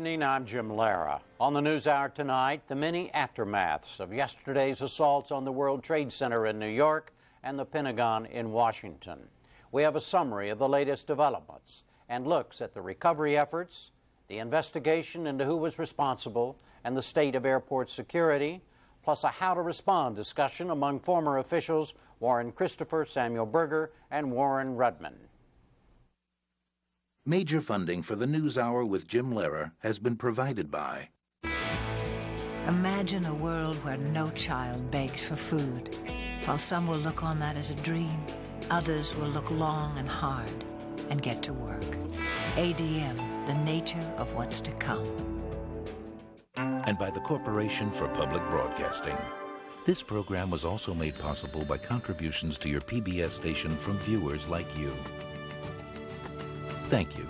evening, I'm Jim Lara. On the NewsHour tonight, the many aftermaths of yesterday's assaults on the World Trade Center in New York and the Pentagon in Washington. We have a summary of the latest developments and looks at the recovery efforts, the investigation into who was responsible, and the state of airport security, plus a how to respond discussion among former officials Warren Christopher, Samuel Berger, and Warren Rudman. Major funding for the NewsHour with Jim Lehrer has been provided by... Imagine a world where no child begs for food. While some will look on that as a dream, others will look long and hard and get to work. ADM, the nature of what's to come. And by the Corporation for Public Broadcasting. This program was also made possible by contributions to your PBS station from viewers like you. Thank you.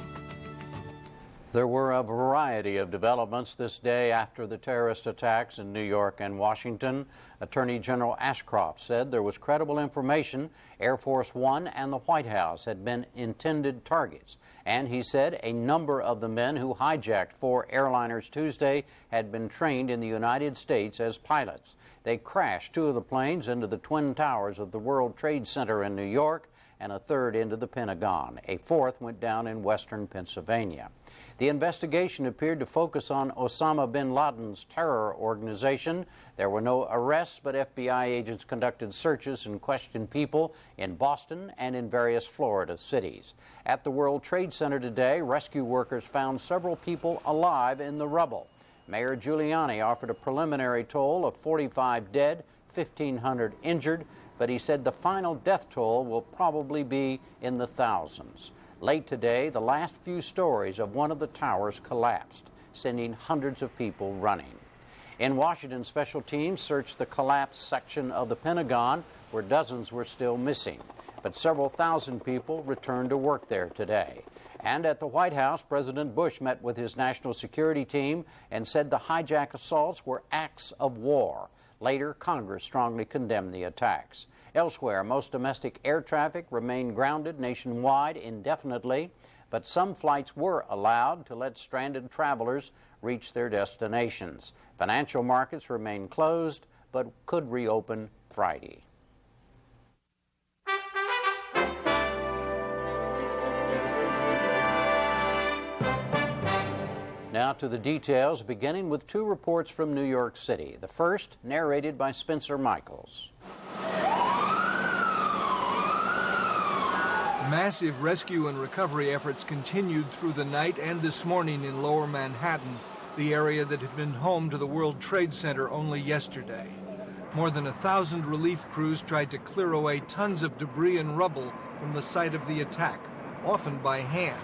There were a variety of developments this day after the terrorist attacks in New York and Washington. Attorney General Ashcroft said there was credible information Air Force One and the White House had been intended targets. And he said a number of the men who hijacked 4 airliners Tuesday had been trained in the United States as pilots. They crashed 2 of the planes into the Twin Towers of the World Trade Center in New York and a 3rd into the Pentagon. A 4th went down in western Pennsylvania. The investigation appeared to focus on Osama bin Laden's terror organization. There were no arrests, but FBI agents conducted searches and questioned people in Boston and in various Florida cities. At the World Trade Center today, rescue workers found several people alive in the rubble. Mayor Giuliani offered a preliminary toll of 45 dead, 1,500 injured, but he said the final death toll will probably be in the thousands. Late today, the last few stories of one of the towers collapsed, sending hundreds of people running. In Washington, special teams searched the collapsed section of the Pentagon where dozens were still missing, but several thousand people returned to work there today. And at the White House, President Bush met with his national security team and said the hijack assaults were acts of war. Later, Congress strongly condemned the attacks. Elsewhere, most domestic air traffic remained grounded nationwide indefinitely, but some flights were allowed to let stranded travelers reach their destinations. Financial markets remain closed, but could reopen Friday. Now to the details, beginning with 2 reports from New York City. The first, narrated by Spencer Michaels. Massive rescue and recovery efforts continued through the night and this morning in Lower Manhattan, the area that had been home to the World Trade Center only yesterday. More than 1,000 relief crews tried to clear away tons of debris and rubble from the site of the attack, often by hand.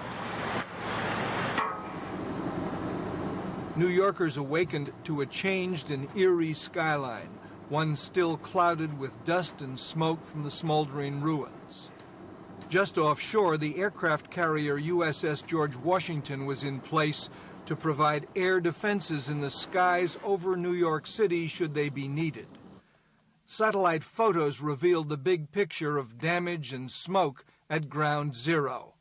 New Yorkers awakened to a changed and eerie skyline, one still clouded with dust and smoke from the smoldering ruins. Just offshore, the aircraft carrier USS George Washington was in place to provide air defenses in the skies over New York City should they be needed. Satellite photos revealed the big picture of damage and smoke at Ground Zero.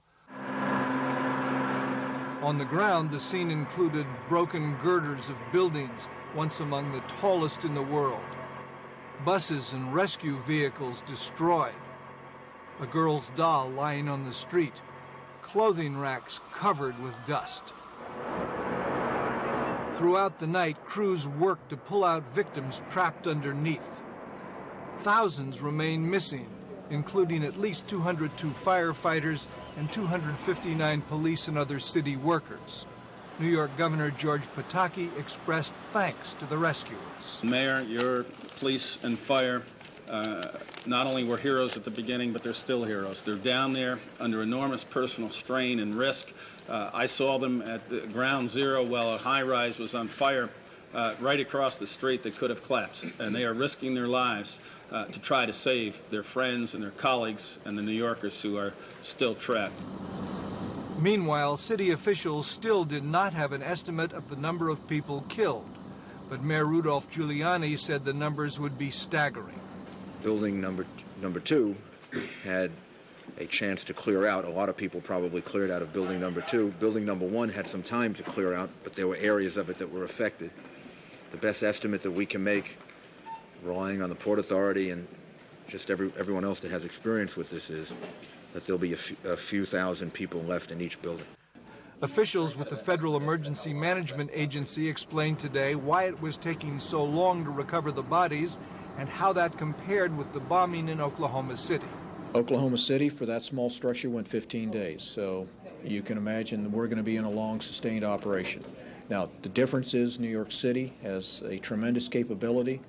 On the ground, the scene included broken girders of buildings, once among the tallest in the world. Buses and rescue vehicles destroyed. A girl's doll lying on the street. Clothing racks covered with dust. Throughout the night, crews worked to pull out victims trapped underneath. Thousands remain missing, including at least 202 firefighters and 259 police and other city workers. New York Governor George Pataki expressed thanks to the rescuers. Mayor, your police and fire not only were heroes at the beginning, but they're still heroes. They're down there under enormous personal strain and risk. I saw them at the Ground Zero while a high-rise was on fire right across the street that could have collapsed, and they are risking their lives to try to save their friends and their colleagues and the New Yorkers who are still trapped. Meanwhile, city officials still did not have an estimate of the number of people killed, but Mayor Rudolph Giuliani said the numbers would be staggering. Building number 2 had a chance to clear out. A lot of people probably cleared out of building number 2. Building number 1 had some time to clear out, but there were areas of it that were affected. The best estimate that we can make, relying on the Port Authority and just everyone else that has experience with this, is that there'll be a few thousand people left in each building. Officials with the Federal Emergency Management Agency explained today why it was taking so long to recover the bodies and how that compared with the bombing in Oklahoma City. Oklahoma City, for that small structure, went 15 days. So you can imagine we're going to be in a long, sustained operation. Now, the difference is New York City has a tremendous capability,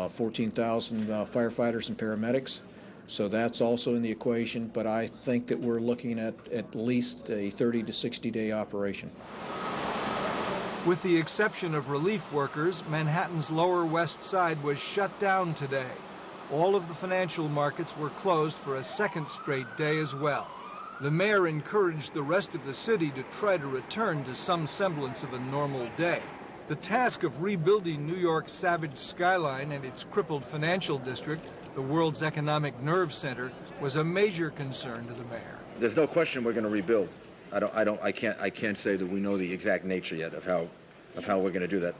14,000 firefighters and paramedics. So that's also in the equation, but I think that we're looking at least a 30 to 60-day operation. With the exception of relief workers, Manhattan's Lower West Side was shut down today. All of the financial markets were closed for a second straight day as well. The mayor encouraged the rest of the city to try to return to some semblance of a normal day. The task of rebuilding New York's savage skyline and its crippled financial district, the world's economic nerve center, was a major concern to the mayor. There's no question we're going to rebuild. I can't say that we know the exact nature yet of how we're going to do that.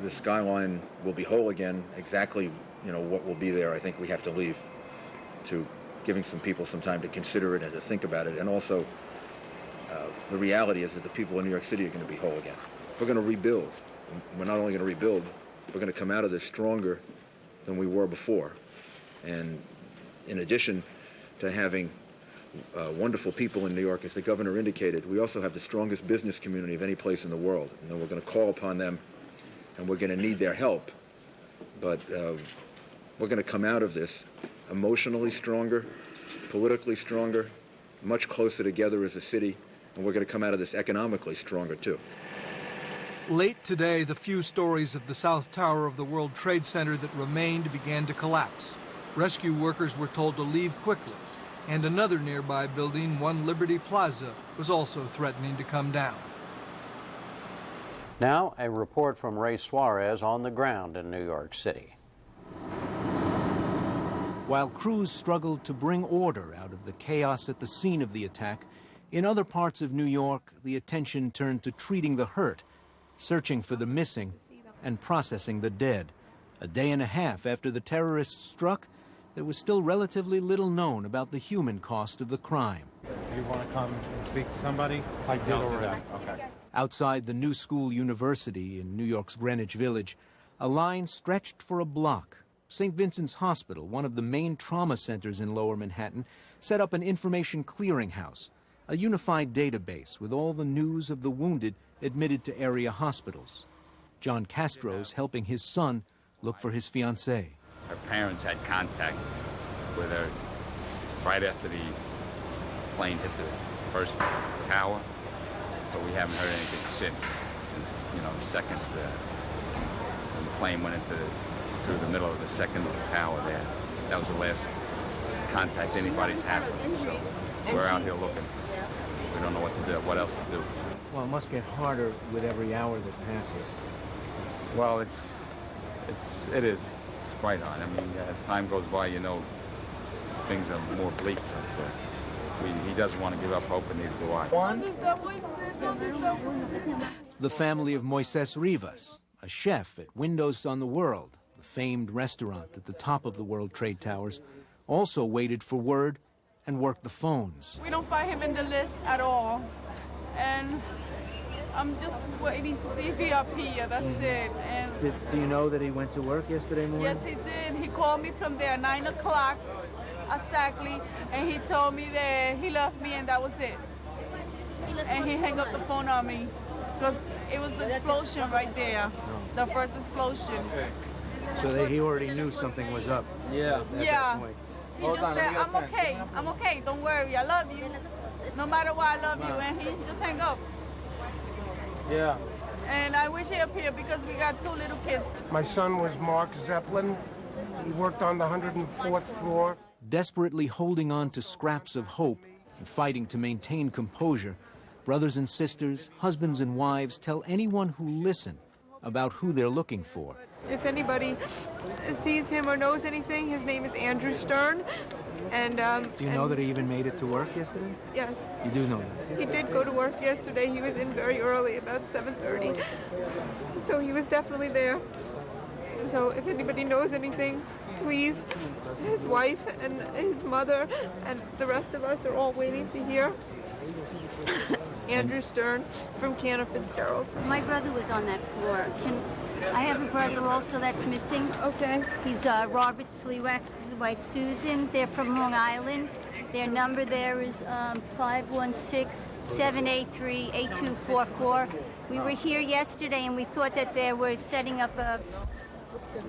The skyline will be whole again. Exactly, what will be there, I think we have to leave to giving some people some time to consider it and to think about it. And also, the reality is that the people in New York City are going to be whole again. We're going to rebuild. We're not only going to rebuild, we're going to come out of this stronger than we were before. And in addition to having wonderful people in New York, as the governor indicated, we also have the strongest business community of any place in the world. And then we're going to call upon them, and we're going to need their help. But we're going to come out of this emotionally stronger, politically stronger, much closer together as a city, and we're going to come out of this economically stronger, too. Late today, the few stories of the South Tower of the World Trade Center that remained began to collapse. Rescue workers were told to leave quickly, and another nearby building, One Liberty Plaza, was also threatening to come down. Now, a report from Ray Suarez on the ground in New York City. While crews struggled to bring order out of the chaos at the scene of the attack, in other parts of New York, the attention turned to treating the hurt, searching for the missing, and processing the dead. A day and a half after the terrorists struck, there was still relatively little known about the human cost of the crime. You want to come and speak to somebody? I did already. Okay. Outside the New School University in New York's Greenwich Village, a line stretched for a block. St. Vincent's Hospital, one of the main trauma centers in Lower Manhattan, set up an information clearinghouse, a unified database with all the news of the wounded admitted to area hospitals. John Castro's helping his son look for his fiancée. Her parents had contact with her right after the plane hit the first tower, but we haven't heard anything since the second, when the plane went through the middle of the second tower there. That was the last contact anybody's had with them, so we're out here looking. We don't know what else to do. Well, it must get harder with every hour that passes. Well, it is. It's quite hard. I mean, as time goes by, things are more bleak. He doesn't want to give up hope, and neither do I. The family of Moises Rivas, a chef at Windows on the World, the famed restaurant at the top of the World Trade Towers, also waited for word and worked the phones. We don't find him in the list at all. And I'm just waiting to see if he up here, that's it. And do you know that he went to work yesterday morning? Yes, he did. He called me from there, 9 o'clock exactly, and he told me that he left me and that was it. And he hung up the phone on me because it was the explosion right there, the first explosion. So he already knew something was up. Yeah. He just said, I'm okay, don't worry, I love you. No matter what, I love you, and he just hung up. Yeah. And I wish he up here because we got 2 little kids. My son was Mark Zeppelin. He worked on the 104th floor. Desperately holding on to scraps of hope and fighting to maintain composure, brothers and sisters, husbands and wives tell anyone who listen about who they're looking for. If anybody sees him or knows anything, his name is Andrew Stern. And Do you know that he even made it to work yesterday? Yes. You do know that? He did go to work yesterday. He was in very early, about 7:30. So he was definitely there. So if anybody knows anything, please, his wife and his mother and the rest of us are all waiting to hear. Andrew Stern from Cantor Fitzgerald. My brother was on that floor. I have a brother also that's missing. Okay. He's Robert Slewack's wife, Susan. They're from Long Island. Their number there is 516-783-8244. We were here yesterday and we thought that they were setting up a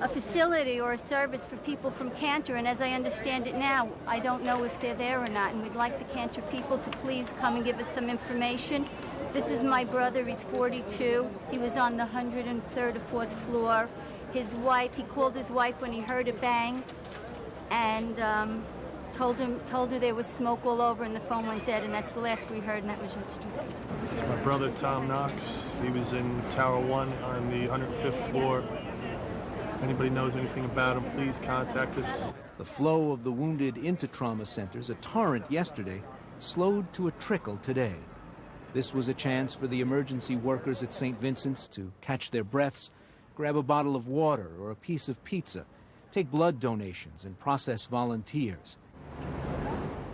facility or a service for people from Cantor, and as I understand it now, I don't know if they're there or not, and we'd like the Cantor people to please come and give us some information. This is my brother, he's 42. He was on the 103rd or 4th floor. His wife, he called his wife when he heard a bang, and told her there was smoke all over and the phone went dead, and that's the last we heard, and that was yesterday. This is my brother, Tom Knox. He was in Tower 1 on the 105th floor. If anybody knows anything about him, please contact us. The flow of the wounded into trauma centers, a torrent yesterday, slowed to a trickle today. This was a chance for the emergency workers at St. Vincent's to catch their breaths, grab a bottle of water or a piece of pizza, take blood donations, and process volunteers.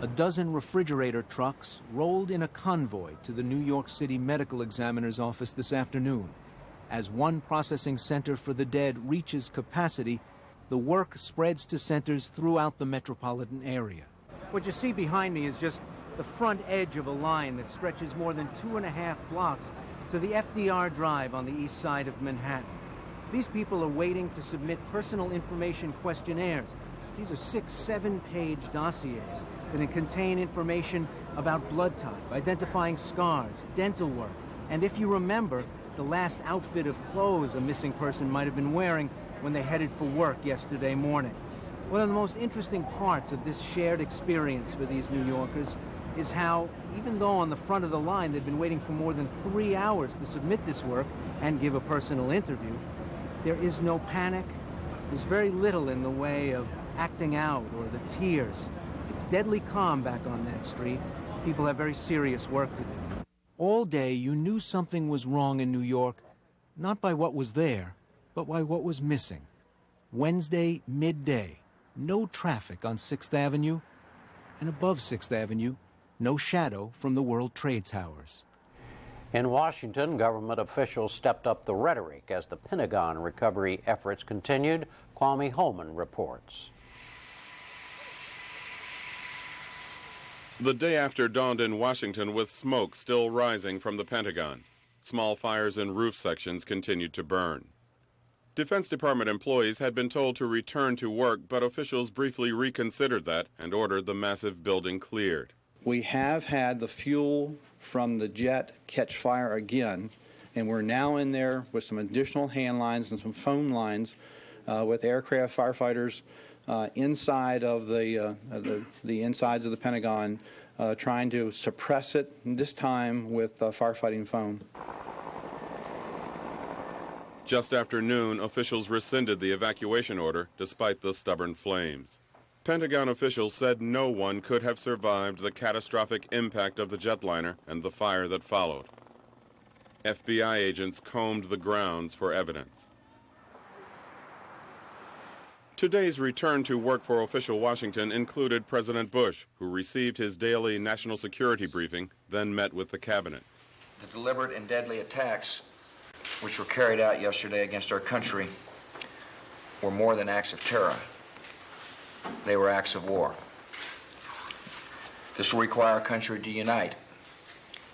A dozen refrigerator trucks rolled in a convoy to the New York City Medical Examiner's office this afternoon. As one processing center for the dead reaches capacity, the work spreads to centers throughout the metropolitan area. What you see behind me is just the front edge of a line that stretches more than 2.5 blocks to the FDR Drive on the east side of Manhattan. These people are waiting to submit personal information questionnaires. These are 6-7-page dossiers that contain information about blood type, identifying scars, dental work, and if you remember, the last outfit of clothes a missing person might have been wearing when they headed for work yesterday morning. One of the most interesting parts of this shared experience for these New Yorkers is how, even though on the front of the line they'd been waiting for more than 3 hours to submit this work and give a personal interview, there is no panic. There's very little in the way of acting out or the tears. It's deadly calm back on that street. People have very serious work to do. All day you knew something was wrong in New York, not by what was there, but by what was missing. Wednesday, midday, no traffic on 6th Avenue, and above 6th Avenue, no shadow from the World Trade Towers. In Washington, government officials stepped up the rhetoric as the Pentagon recovery efforts continued. Kwame Holman reports. The day after dawned in Washington with smoke still rising from the Pentagon. Small fires in roof sections continued to burn. Defense Department employees had been told to return to work, but officials briefly reconsidered that and ordered the massive building cleared. We have had the fuel from the jet catch fire again, and we're now in there with some additional hand lines and some phone lines with aircraft firefighters inside of the insides of the Pentagon, trying to suppress it, this time with firefighting foam. Just after noon, officials rescinded the evacuation order despite the stubborn flames. Pentagon officials said no one could have survived the catastrophic impact of the jetliner and the fire that followed. FBI agents combed the grounds for evidence. Today's return to work for official Washington included President Bush, who received his daily national security briefing, then met with the cabinet. The deliberate and deadly attacks which were carried out yesterday against our country were more than acts of terror. They were acts of war. This will require our country to unite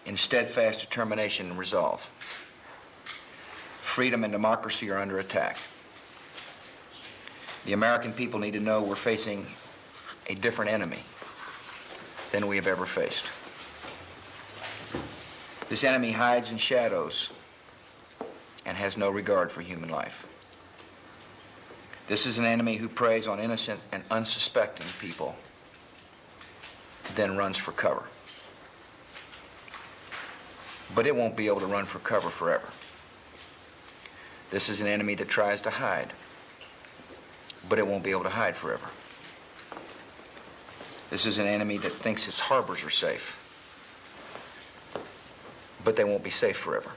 in steadfast determination and resolve. Freedom and democracy are under attack. The American people need to know we're facing a different enemy than we have ever faced. This enemy hides in shadows and has no regard for human life. This is an enemy who preys on innocent and unsuspecting people, then runs for cover. But it won't be able to run for cover forever. This is an enemy that tries to hide, but it won't be able to hide forever. This is an enemy that thinks its harbors are safe. But they won't be safe forever.